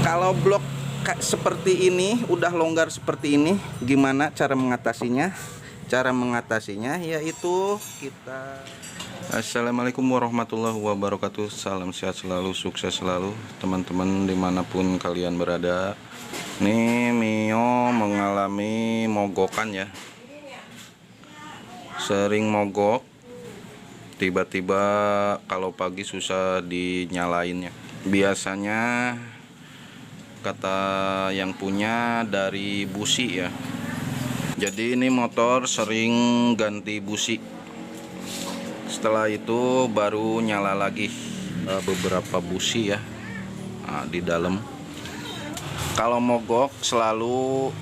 Kalau blok seperti ini, udah longgar seperti ini, gimana cara mengatasinya? Cara mengatasinya yaitu kita... Assalamualaikum warahmatullahi wabarakatuh. Salam sehat selalu, sukses selalu teman-teman dimanapun kalian berada. Nih Mio mengalami mogokan ya, sering mogok. Tiba-tiba kalau pagi susah dinyalainnya. Biasanya kata yang punya dari busi ya. Jadi ini motor sering ganti busi. Setelah itu baru nyala lagi beberapa busi ya di dalam. Kalau mogok selalu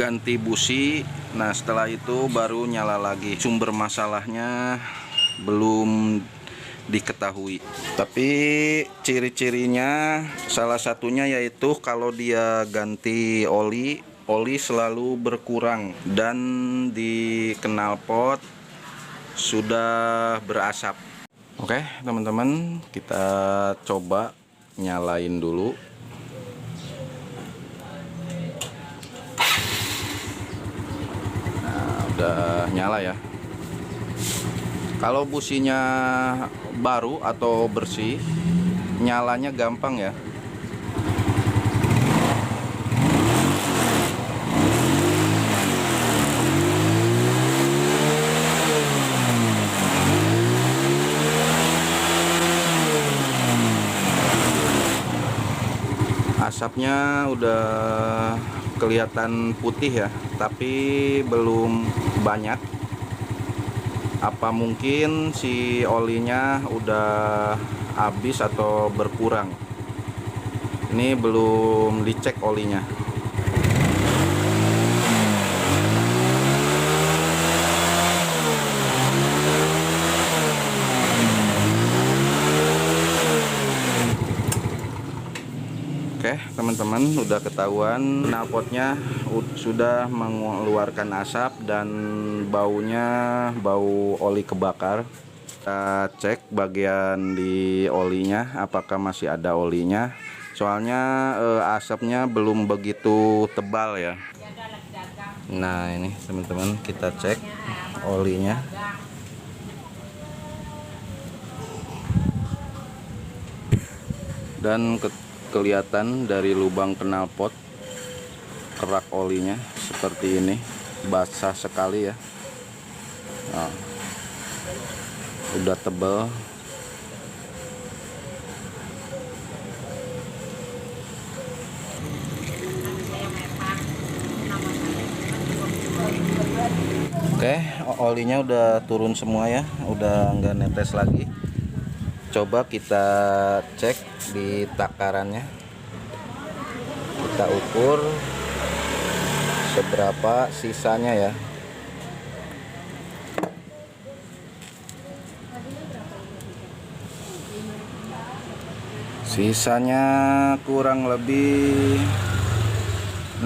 ganti busi. Nah setelah itu baru nyala lagi. Sumber masalahnya belum diketahui, tapi ciri-cirinya salah satunya yaitu kalau dia ganti oli selalu berkurang dan di knalpot sudah berasap. Oke teman-teman, kita coba nyalain dulu. Nah udah nyala ya. Kalau businya baru atau bersih, nyalanya gampang ya. Asapnya udah kelihatan putih ya, tapi belum banyak. Apa mungkin si olinya udah habis atau berkurang? Ini belum dicek olinya. Oke teman-teman, udah ketahuan knalpotnya sudah mengeluarkan asap dan baunya bau oli kebakar. Kita cek bagian di olinya apakah masih ada olinya, soalnya asapnya belum begitu tebal ya. Nah ini teman-teman, kita cek olinya. Dan kelihatan dari lubang knalpot kerak olinya seperti ini, basah sekali ya. Nah, udah tebal. Oke, olinya udah turun semua ya, udah nggak netes lagi. Coba kita cek di takarannya, kita ukur seberapa sisanya ya. Sisanya kurang lebih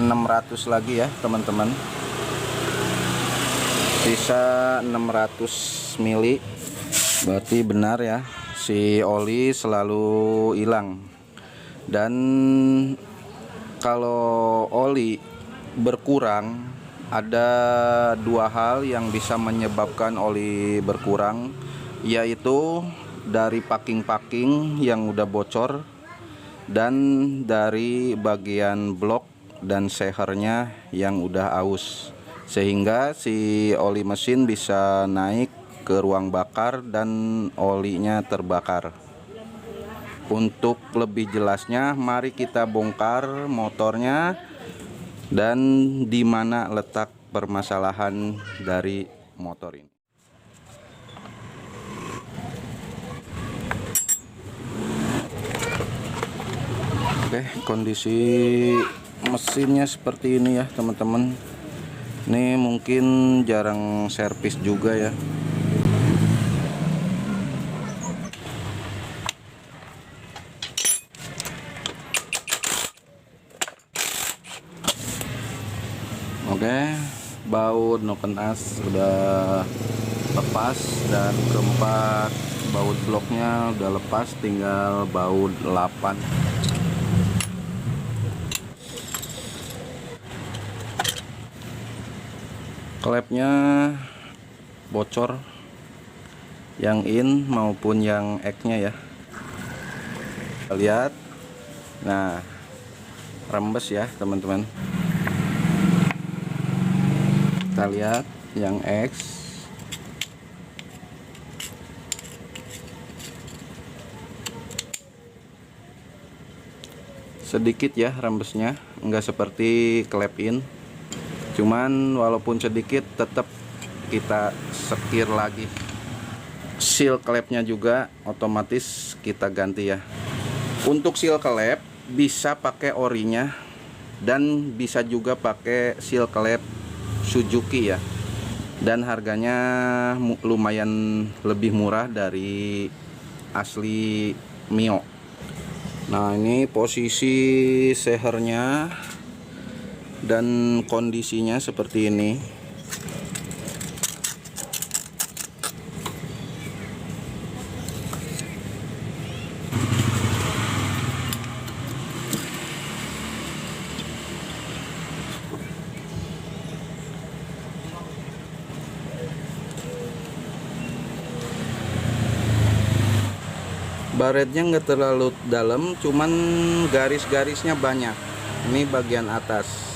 600 lagi ya teman-teman. Sisa 600 mili. Berarti benar ya, si oli selalu hilang. Dan kalau oli berkurang, ada dua hal yang bisa menyebabkan oli berkurang, yaitu dari packing yang udah bocor dan dari bagian blok dan sehernya yang udah aus, sehingga si oli mesin bisa naik ke ruang bakar dan olinya terbakar. Untuk lebih jelasnya, mari kita bongkar motornya dan di mana letak permasalahan dari motor ini. Oke, kondisi mesinnya seperti ini ya teman-teman. Ini mungkin jarang servis juga ya. Oke, baut open as udah lepas dan keempat baut bloknya udah lepas, tinggal baut 8. Klepnya bocor, yang in maupun yang X-nya ya. Kita lihat. Nah, rembes ya teman-teman. Kita lihat yang X. Sedikit ya rembesnya, enggak seperti klep in. Cuman walaupun sedikit tetap kita sekir lagi. Seal klepnya juga otomatis kita ganti ya. Untuk seal klep bisa pakai orinya dan bisa juga pakai seal klep Suzuki ya. Dan harganya lumayan lebih murah dari asli Mio. Nah, ini posisi sehernya dan kondisinya seperti ini. Baretnya nggak terlalu dalam, cuman garis-garisnya banyak. Ini bagian atas.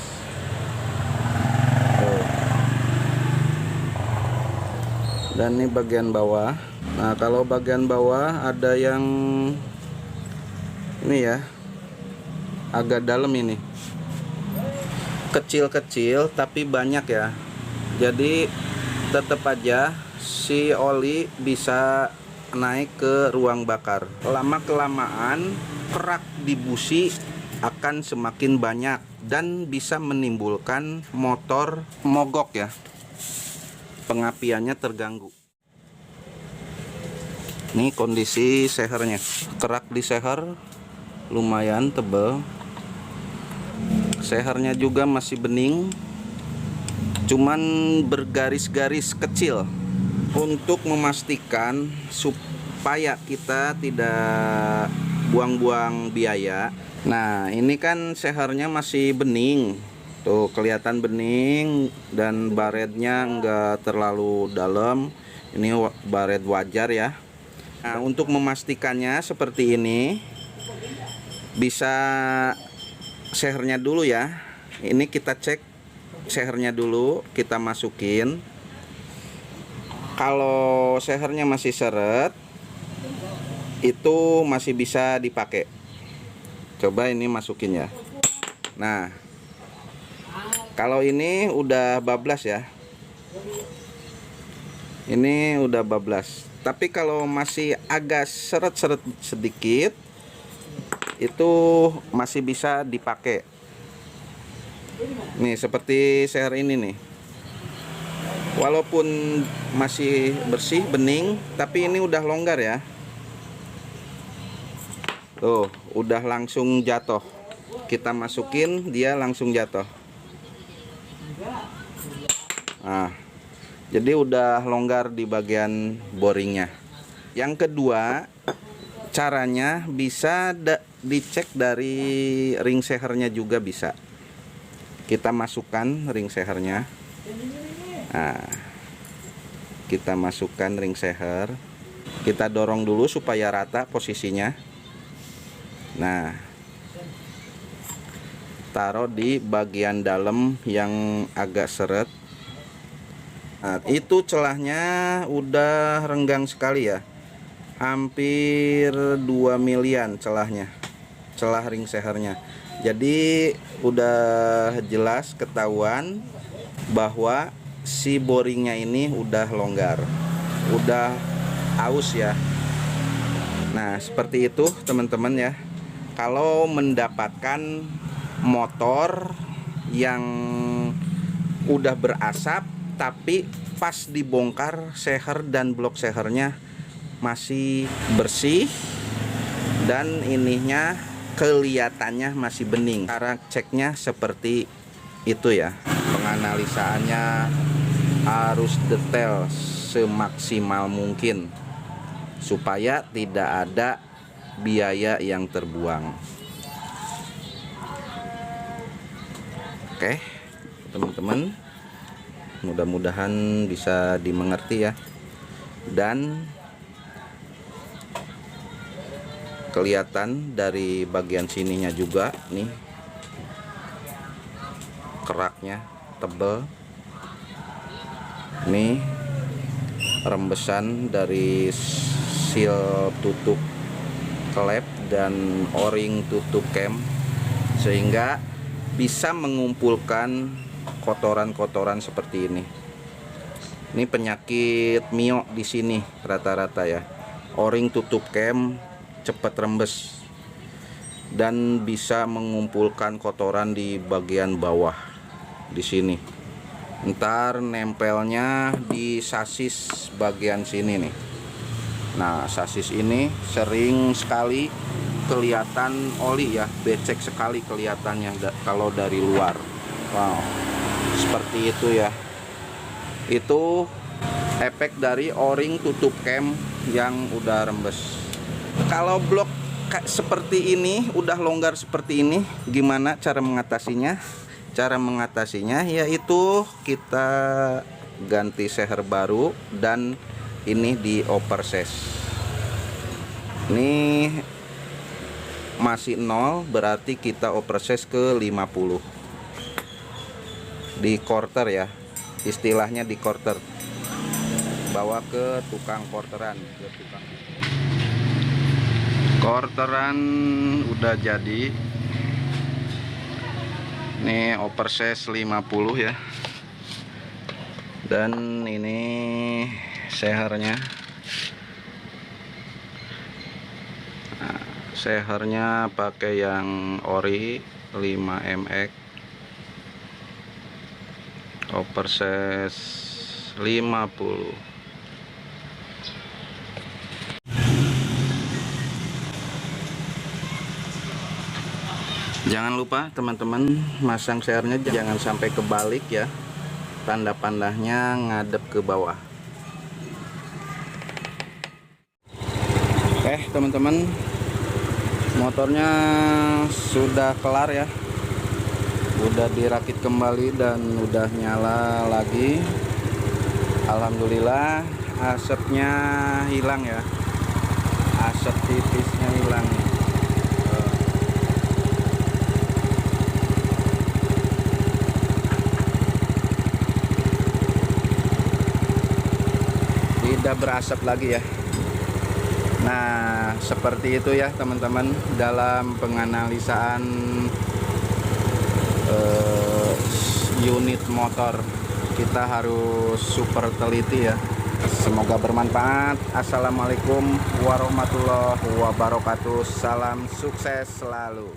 Dan ini bagian bawah. Nah, kalau bagian bawah ada yang ini ya, agak dalam ini. Kecil-kecil tapi banyak ya. Jadi tetap aja si oli bisa naik ke ruang bakar. Lama-kelamaan kerak di busi akan semakin banyak dan bisa menimbulkan motor mogok ya. Pengapiannya terganggu. Ini kondisi sehernya. Kerak di seher lumayan tebal. Sehernya juga masih bening, cuman bergaris-garis kecil. Untuk memastikan supaya kita tidak buang-buang biaya. Nah, ini kan sehernya masih bening. Tuh, kelihatan bening dan baretnya enggak terlalu dalam. Ini baret wajar ya. Nah, untuk memastikannya seperti ini, bisa sehernya dulu ya. Ini kita cek sehernya dulu, kita masukin. Kalau sehernya masih seret, itu masih bisa dipakai. Coba ini masukin ya. Nah, kalau ini udah bablas ya. Ini udah bablas. Tapi kalau masih agak seret-seret sedikit, itu masih bisa dipakai. Nih, seperti seher ini nih. Walaupun masih bersih, bening, tapi ini udah longgar ya. Tuh, udah langsung jatuh. Kita masukin, dia langsung jatuh. Nah, jadi udah longgar di bagian boringnya. Yang kedua, caranya bisa dicek dari ring sehernya juga bisa. Kita masukkan ring sehernya. Nah, kita masukkan ring seher, kita dorong dulu supaya rata posisinya. Nah, taruh di bagian dalam yang agak seret. Nah, itu celahnya udah renggang sekali ya, hampir 2 milian celahnya, celah ring sehernya. Jadi udah jelas ketahuan bahwa si boringnya ini udah longgar, udah aus ya. Nah, seperti itu teman-teman ya. Kalau mendapatkan motor yang udah berasap tapi pas dibongkar seher dan blok sehernya masih bersih dan ininya kelihatannya masih bening, cara ceknya seperti itu ya. Penganalisaannya harus detail semaksimal mungkin supaya tidak ada biaya yang terbuang. Oke teman-teman, mudah-mudahan bisa dimengerti ya. Dan kelihatan dari bagian sininya juga nih, keraknya tebel. Nih rembesan dari seal tutup klep dan o-ring tutup cam, sehingga bisa mengumpulkan kotoran-kotoran seperti ini. Ini penyakit Mio di sini rata-rata ya. O-ring tutup cam cepat rembes dan bisa mengumpulkan kotoran di bagian bawah di sini. Ntar nempelnya di sasis bagian sini nih. Nah, sasis ini sering sekali kelihatan oli ya, becek sekali kelihatannya kalau dari luar. Wow, seperti itu ya. Itu efek dari o-ring tutup cam yang udah rembes. Kalau blok seperti ini, udah longgar seperti ini, gimana cara mengatasinya? Cara mengatasinya yaitu kita ganti seher baru dan ini di oversize. Ini masih 0, berarti kita oversize ke 50. Di quarter ya, istilahnya di quarter. Bawa ke tukang quarteran, quarteran udah jadi. Ini oversize 50 ya. Dan ini sehernya. Nah, sehernya pakai yang ori 5 mx. Oversize 50. Jangan lupa teman-teman, masang sehernya jangan sampai kebalik ya. Tanda pandahnya ngadep ke bawah. Teman-teman, motornya sudah kelar ya. Udah dirakit kembali dan udah nyala lagi. Alhamdulillah asapnya hilang ya. Asap tipisnya hilang. Tidak berasap lagi ya. Nah, seperti itu ya teman-teman, dalam penganalisaan unit motor kita harus super teliti ya. Semoga bermanfaat. Assalamualaikum warahmatullahi wabarakatuh. Salam sukses selalu.